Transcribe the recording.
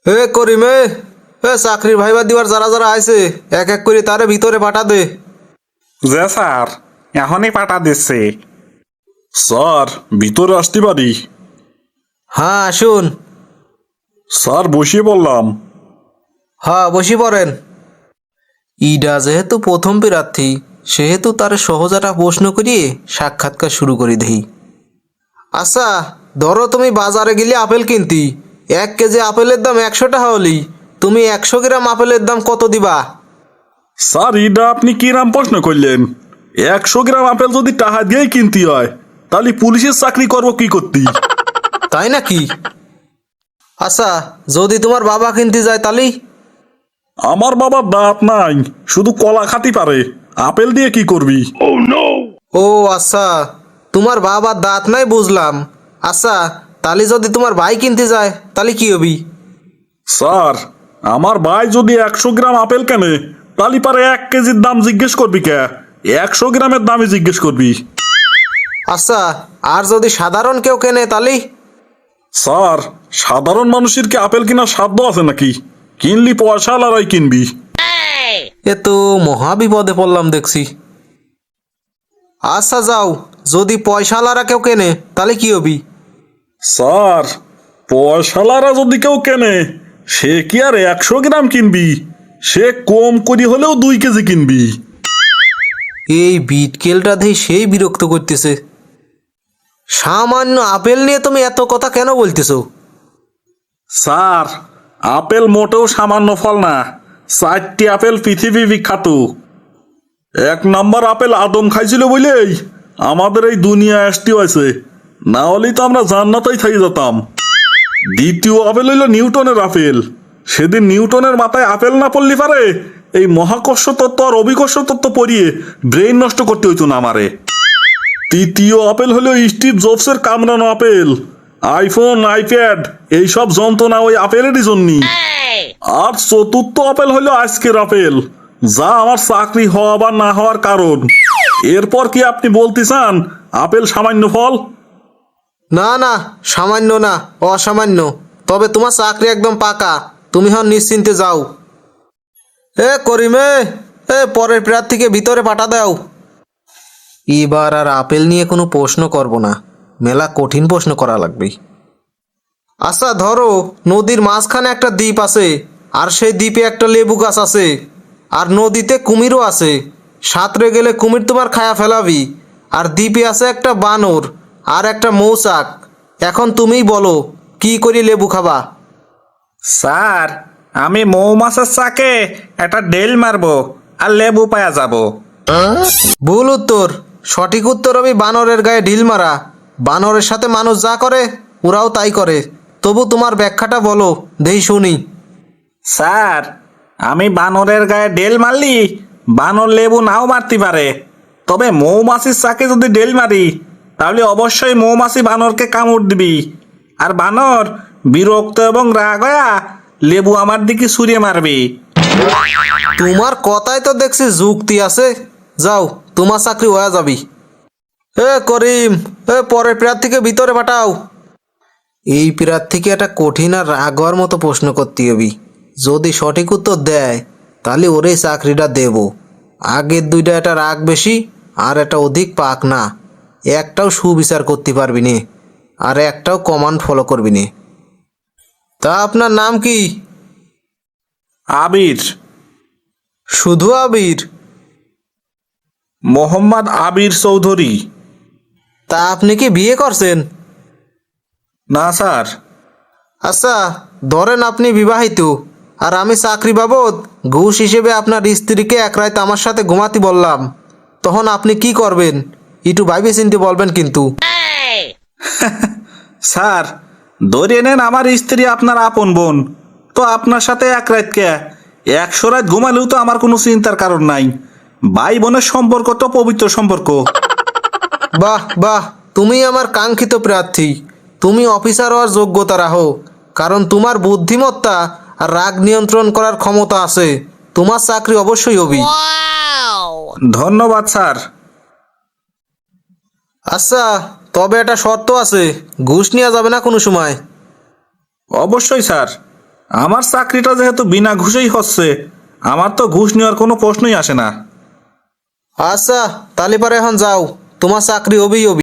হে করিমে, হে চাকরির ভাইবা দিবার যারা যারা আইছে এক এক করে তারে ভিতরে পাঠা দে। যে স্যার, এখনই পাঠা দিচ্ছে। স্যার, ভিতরে আসতে পারি? হ্যাঁ আসুন। স্যার, বসিয়ে বললাম। হ্যাঁ বসি পড়েন। ইডা যেহেতু প্রথম প্রার্থী সেহেতু তার সহজ একটা প্রশ্ন করিয়ে সাক্ষাৎকার শুরু করে দেই। আচ্ছা, ধরো তুমি বাজারে গেলে আপেল কিনতি, 1 কেজি আপেলের দাম 100 টাকা হলি, তুমি 100 গ্রাম আপেলের দাম কত দিবা? স্যার, এটা আপনি কি নাম প্রশ্ন করলেন? 100 গ্রাম আপেল যদি টাকা দিয়েই কিনতে হয়, তাহলে পুলিশের চাকরি করবো কি করতি? তাই নাকি? আচ্ছা, যদি তোমার বাবা কিনতে যায় তাহলে? আমার বাবার দাঁত নাই, শুধু কলা খাতি পারে, আপেল দিয়ে কি করবি? ও আচ্ছা, তোমার বাবার দাঁত নাই বুঝলাম। আচ্ছা, তাহলে যদি তোমার ভাই কিনতে যায় তাহলে কি হবি? স্যার, আমার ভাই যদি 100 গ্রাম আপেল কেনে, তাহলে পারে 1 কেজির দাম জিজ্ঞেস করবি কে? 100 গ্রামের দামই জিজ্ঞেস করবি। আচ্ছা, আর যদি সাধারণ কেউ কেনে তাহলে? স্যার, সাধারণ মানুষের কি আপেল কেনার সাধ্য আছে নাকি? কিনলি পয়সা লড়াই কিনবি। এ তো মহা বিপদে পড়লাম দেখছি। আচ্ছা যাও, যদি পয়সাওয়ালারা কেউ কেনে তাহলে কি হবি? স্যার, পয়সালারা যদি কেউ কেনে, সে কি আর 100 গ্রাম কিনবি? সে কম করি হলেও 2 কেজি কিনবি। এই বিটকেলটা দেখি সেই বিরক্ত করতেছে। সামান্য আপেল নিয়ে তুমি এত কথা কেন বলতেছো? স্যার, আপেল মোটেও সামান্য ফল না। 4টি আপেল পৃথিবী বিখ্যাত। 1 নম্বর আপেল আদম খাইছিল বলেই আমাদের এই দুনিয়া আসতে হয়েছে, না হলেই তো আমরা জান্নাতেই থাকি যেতাম। দ্বিতীয় আপেল হইল নিউটনের আপেল। সেদিন নিউটনের মাথায় আপেল না পড়লি পারে, এই মহাকর্ষ তত্ত্ব আর অভিকর্ষ তত্ত্ব পড়িয়ে ব্রেইন নষ্ট করতে হইতো না আমারে। তৃতীয় আপেল হলো স্টিভ জবসের কামড়ানো আপেল। আইফোন, আইপ্যাড এইসব যন্ত্রণা ওই আপেলেরই জন্যই। আর চতুর্থ আপেল হলো আজকের আপেল, যা আমার চাকরি হওয়া বা না হওয়ার কারণ। এরপর কি আপনি বলতে চান আপেল সামান্য ফল? না না, সামান্য না, অসামান্য। তবে তোমার চাকরি একদম পাকা, তুমি হন নিশ্চিন্তে যাও। এ করিমে, পরের প্রার্থীকে ভিতরে পাঠা দাও। এবার আর আপেল নিয়ে কোনো প্রশ্ন করব না, মেলা কঠিন প্রশ্ন করা লাগবে। আচ্ছা ধরো, নদীর মাঝখানে একটা দ্বীপ আছে, আর সেই দ্বীপে একটা লেবু গাছ আছে, আর নদীতে কুমিরও আছে। সাঁতরে গেলে কুমির তোমার খায়া ফেলাবি, আর দ্বীপে আছে একটা বানর আর একটা মৌচাক। এখন তুমিই বলো, কি করি লেবু খাবা? স্যার, আমি মৌমাছের চাকে একটা ডেল মারবো আর লেবু পায়া যাব। ভুল উত্তর। সঠিক উত্তর হবে বানরের গায়ে ঢিল মারা। বানরের সাথে মানুষ যা করে ওরাও তাই করে। তবু তোমার ব্যাখ্যাটা বলো, দেই শুনি। স্যার, আমি বানরের গায়ে ডেল মারলি বানর লেবু নাও মারতে পারে, তবে মৌমাছির চাকে যদি ডেল মারি তাহলে অবশ্যই মৌমাছি বানরকে কামড় দিবি, আর বানর বিরক্ত এবং রাগ হয়া লেবু আমার দিকে ছুঁড়ে মারবি। তোমার কথায় তো দেখছি যুক্তি আছে। যাও, তোমার চাকরি হয়ে যাবি। করিম, পরের প্রার্থীকে ভিতরে পাঠাও। এই প্রার্থীকে একটা কঠিন আর রাগ হওয়ার মতো প্রশ্ন করতে হবি। যদি সঠিক উত্তর দেয় তাহলে ওরে চাকরিটা দেব। আগের দুইটা একটা রাগ বেশি আর একটা অধিক পাক না। একটাও সুবিচার করতে পারবি নে, আর একটাও কমান্ড ফলো করবি নে। তা আপনার নাম কি? আবির। শুধু আবির? মোহাম্মদ আবির চৌধুরী। তা আপনি কি বিয়ে করছেন? না স্যার। আচ্ছা, ধরেন আপনি বিবাহিত, আর আমি চাকরি বাবদ ঘুষ হিসেবে আপনার স্ত্রীকে এক রাত আমার সাথে ঘুমাতে বললাম, তখন আপনি কি করবেন? একটু ভাইবে চিন্তে বলবেন কিন্তু। স্যার, ধরে নেন আমার স্ত্রী আপনার আপন বোন, তো আপনার সাথে এক রাত কে 100 রাত ঘুমালেও তো আমার কোনো চিন্তার কারণ নাই। ভাই বোনের সম্পর্ক তো পবিত্র সম্পর্ক। বাহ বাহ, তুমি আমার কাঙ্ক্ষিত প্রার্থী। তুমি অফিসার হওয়ার যোগ্যতা রাখো, কারণ তোমার বুদ্ধিমত্তা আর রাগ নিয়ন্ত্রণ করার ক্ষমতা আছে। তোমার চাকরি অবশ্যই হবে। ধন্যবাদ স্যার। আচ্ছা, তবে একটা শর্ত আছে, ঘুষ নেওয়া যাবে না কোনো সময়। অবশ্যই স্যার, আমার চাকরিটা যেহেতু বিনা ঘুষেই হচ্ছে, আমার তো ঘুষ নেওয়ার কোনো প্রশ্নই আসে না। আচ্ছা তাহলে পরে এখন যাও, তোমার চাকরি হবেই হবে।